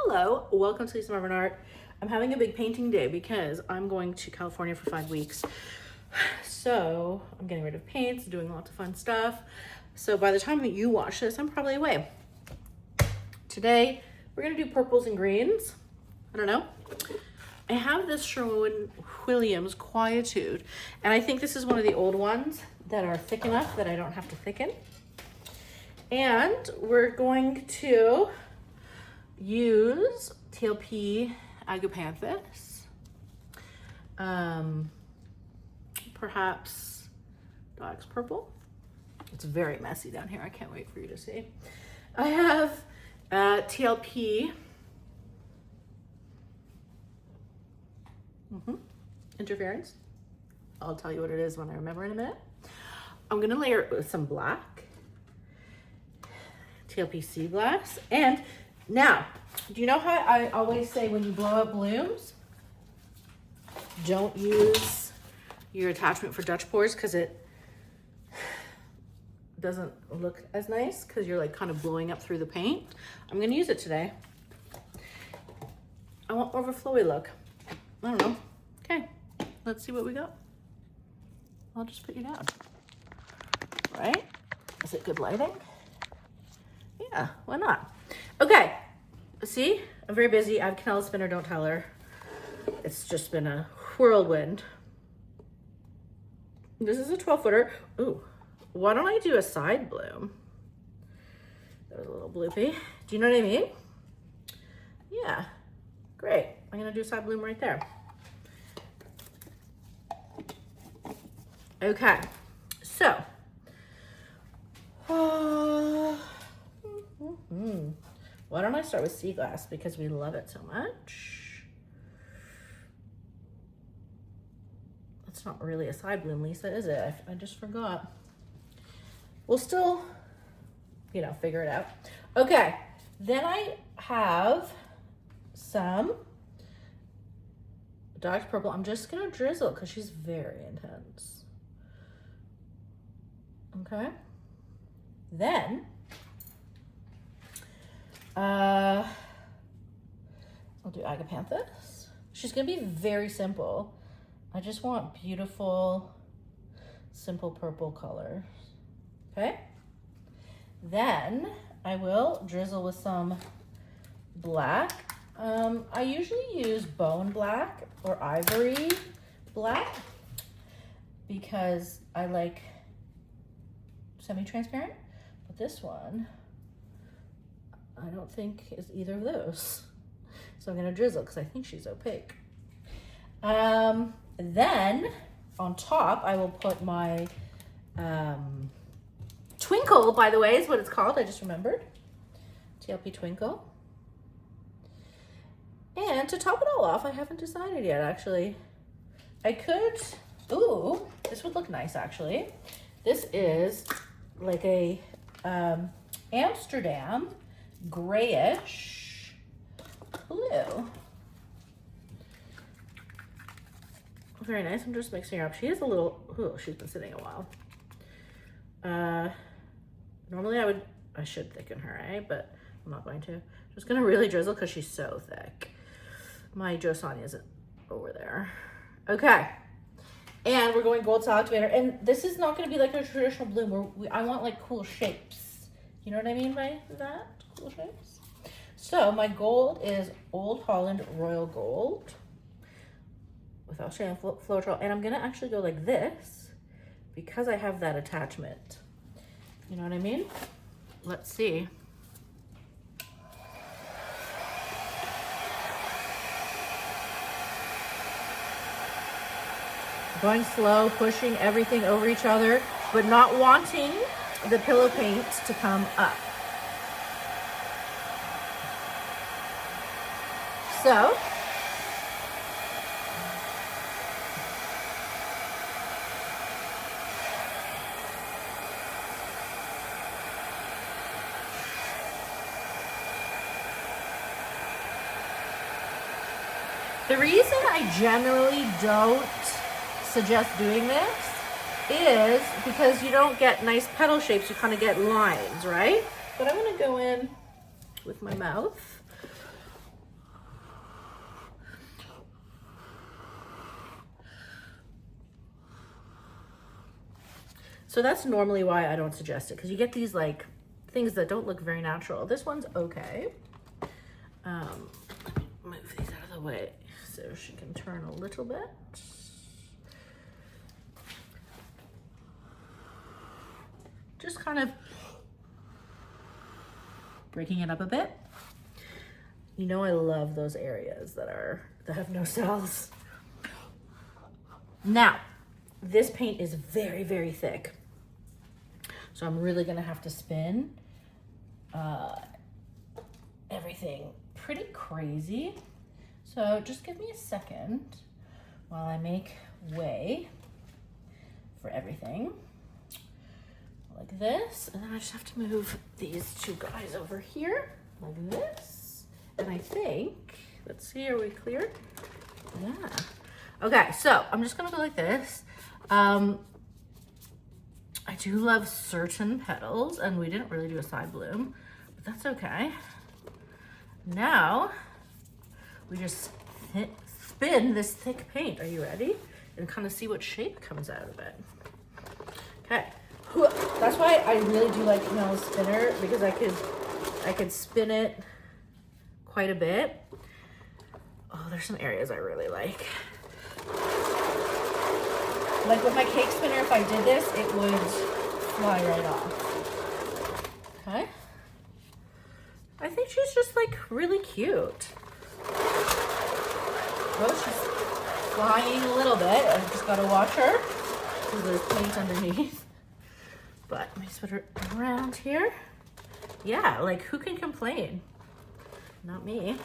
Hello, welcome to Lisa Marvin Art. I'm having a big painting day because I'm going to California for 5 weeks. So I'm getting rid of paints, doing lots of fun stuff. So by the time that you watch this, I'm probably away. Today, we're gonna do purples and greens. I don't know. I have this Sherwin-Williams Quietude, and I think this is one of the old ones that are thick enough that I don't have to thicken. And we're going to use TLP Agapanthus, perhaps Dog's Purple. It's very messy down here. I can't wait for you to see. I have TLP Interference. I'll tell you what it is when I remember in a minute. I'm gonna layer it with some black, TLP Sea Glass, and now, do you know how I always say when you blow up blooms, don't use your attachment for Dutch pours because it doesn't look as nice because you're like kind of blowing up through the paint. I'm gonna use it today. I want more of a flowy look. I don't know. Okay, let's see what we got. I'll just put you down. Right? Is it good lighting? Yeah, why not? Okay, see, I'm very busy. I have Canella Spinner, don't tell her. It's just been a whirlwind. This is a 12-footer. Ooh, why don't I do a side bloom? That was a little bloopy. Do you know what I mean? Yeah, great. I'm gonna do a side bloom right there. Okay, so. Why don't I start with Sea Glass because we love it so much. It's not really a side bloom, Lisa, is it? I just forgot. We'll still, you know, figure it out. Okay, then I have some Dog's Purple. I'm just gonna drizzle because she's very intense. Okay. Then, I'll do Agapanthus. She's gonna be very simple. I just want beautiful, simple purple colors. Okay? Then I will drizzle with some black. I usually use bone black or ivory black because I like semi-transparent. But this one, I don't think is either of those. So I'm gonna drizzle because I think she's opaque. Then on top, I will put my Twinkle, by the way, is what it's called. I just remembered. TLP Twinkle. And to top it all off, I haven't decided yet, actually. I could, ooh, this would look nice, actually. This is like a Amsterdam grayish blue. Very nice. I'm just mixing her up. She is a little, ooh, she's been sitting a while. Normally I should thicken her, eh? But I'm not going to. Just gonna really drizzle because she's so thick. My Jo Sonja isn't over there. Okay. And we're going Gold Cell Activator. And this is not going to be like a traditional bloom. I want like cool shapes. You know what I mean by that? Cool shapes. So my gold is Old Holland Royal Gold with Australian Floetrol. And I'm going to actually go like this because I have that attachment. You know what I mean? Let's see. Going slow, pushing everything over each other, but not wanting the pillow paint to come up. So, the reason I generally don't suggest doing this is because you don't get nice petal shapes, you kind of get lines, right? But I'm gonna go in with my mouth So that's normally why I don't suggest it, because you get these like things that don't look very natural. This one's okay. Let me move these out of the way so she can turn a little bit. Just kind of breaking it up a bit. You know, I love those areas that have no cells. Now, this paint is very, very thick. So I'm really gonna have to spin everything pretty crazy. So just give me a second while I make way for everything. Like this, and then I just have to move these two guys over here, like this. And I think, let's see, are we clear? Yeah. Okay, so I'm just gonna go like this. I do love certain petals, and we didn't really do a side bloom, but that's okay. Now, we just spin this thick paint. Are you ready? And kind of see what shape comes out of it. Okay. That's why I really do like Canal Spinner, because I could spin it quite a bit. Oh, there's some areas I really like. Like with my cake spinner, if I did this, it would fly right off. Okay. I think she's just like really cute. Oh, she's flying a little bit. I just gotta watch her because there's paint underneath. But let me put her around here. Yeah, like who can complain? Not me.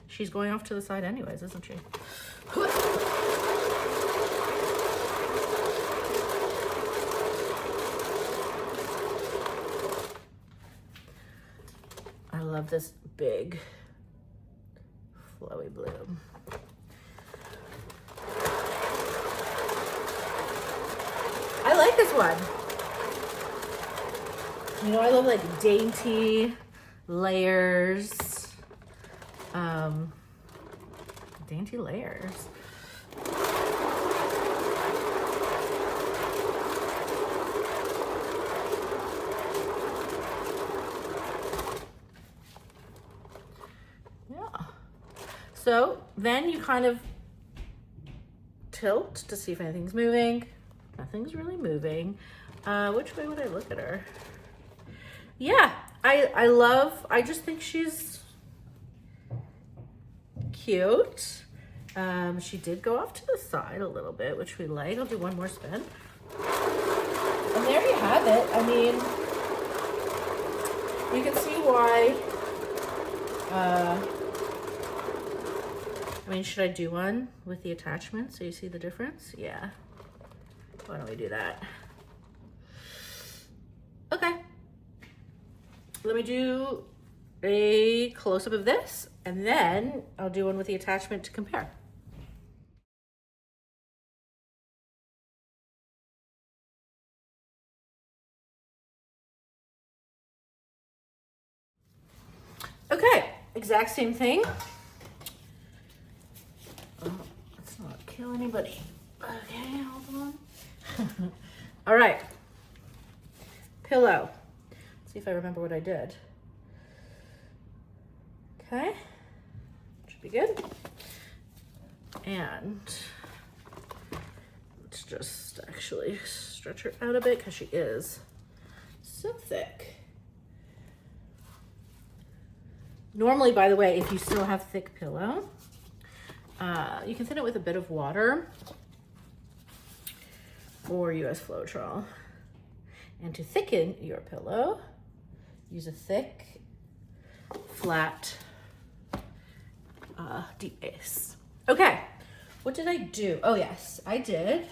She's going off to the side anyways, isn't she? I love this big flowy bloom. I like this one. You know, I love like dainty layers. Dainty layers. Yeah. So then you kind of tilt to see if anything's moving. Nothing's really moving. Which way would I look at her? Yeah, I just think she's cute. She did go off to the side a little bit, which we like. I'll do one more spin. And there you have it. I mean, you can see why, I mean, should I do one with the attachment so you see the difference? Yeah. Why don't we do that? Okay. Let me do a close-up of this, and then I'll do one with the attachment to compare. Okay, exact same thing. Oh, let's not kill anybody. Okay, hold on. All right, pillow. Let's see if I remember what I did. Okay, should be good. And let's just actually stretch her out a bit because she is so thick. Normally, by the way, if you still have thick pillow, you can thin it with a bit of water or US Floetrol. And to thicken your pillow, use a thick, flat, deep base. Okay, what did I do? Oh yes, I did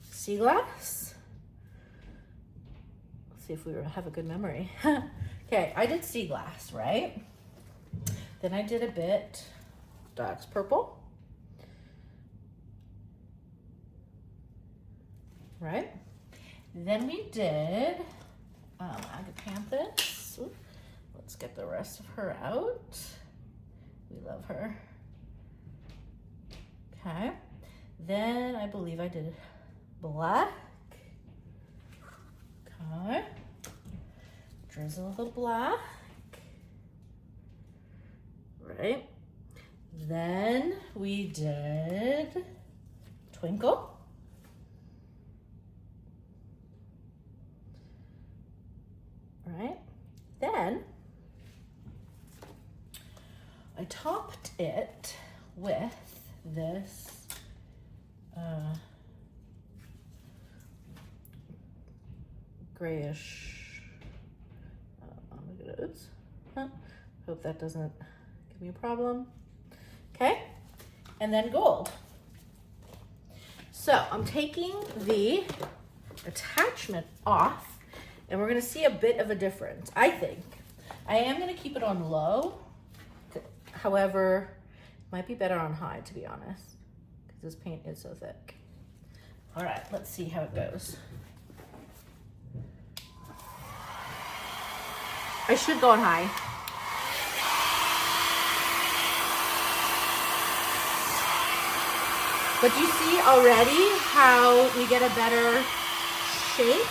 sea glass. Let's see if we have a good memory. Okay, I did sea glass, right? Then I did a bit Dog's Purple. Right? Then we did Agapanthus. Ooh, let's get the rest of her out. We love her. Okay. Then I believe I did black. Okay. Drizzle the black. Right. Then we did twinkle. Right. Then I topped it with this grayish, look at those. Huh. Hope that doesn't give me a problem. Okay, and then gold. So I'm taking the attachment off and we're gonna see a bit of a difference, I think. I am gonna keep it on low. However, it might be better on high, to be honest, because this paint is so thick. All right, let's see how it goes. I should go on high. But you see already how we get a better shape?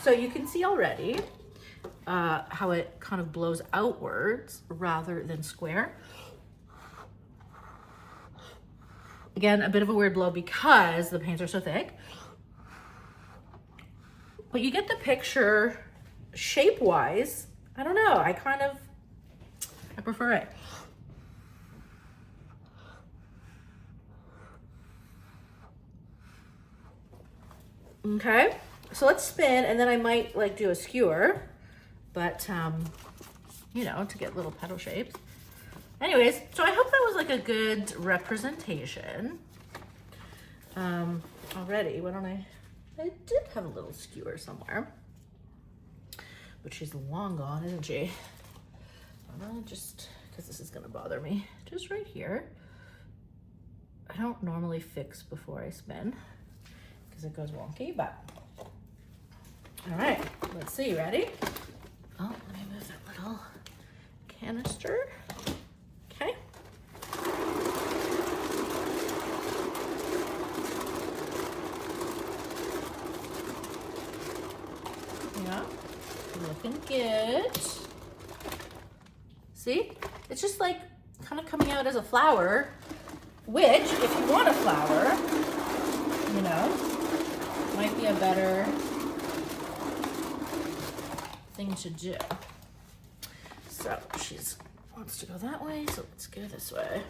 So you can see already how it kind of blows outwards rather than square. Again, a bit of a weird blow because the paints are so thick. But you get the picture shape-wise. I don't know, I prefer it. Okay, so let's spin and then I might like do a skewer, but you know, to get little petal shapes. Anyways, so I hope that was like a good representation. Already, why don't I did have a little skewer somewhere, but she's long gone, isn't she? I'm gonna just, because this is gonna bother me, just right here. I don't normally fix before I spin because it goes wonky, but all right, let's see, ready? Oh, let me move that little canister. Okay. Yeah, looking good. See, it's just like kind of coming out as a flower, which if you want a flower, you know, might be a better thing to do. So she wants to go that way, so let's go this way.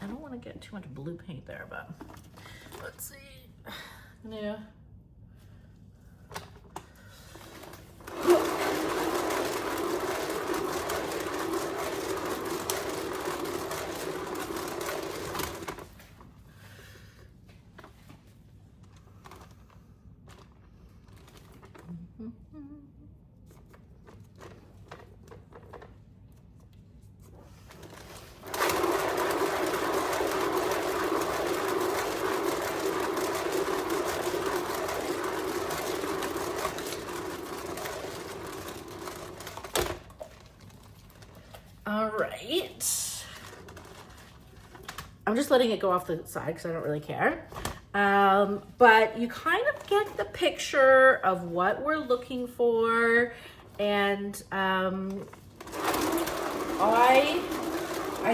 I don't want to get too much blue paint there, but let's see. Yeah. All right. I'm just letting it go off the side because I don't really care. But you kind of get the picture of what we're looking for. And I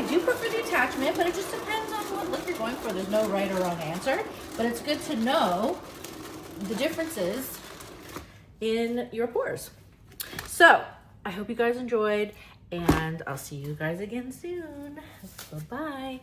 do prefer the attachment, but it just depends on what look you're going for. There's no right or wrong answer, but it's good to know the differences in your pours. So I hope you guys enjoyed, and I'll see you guys again soon. Bye-bye.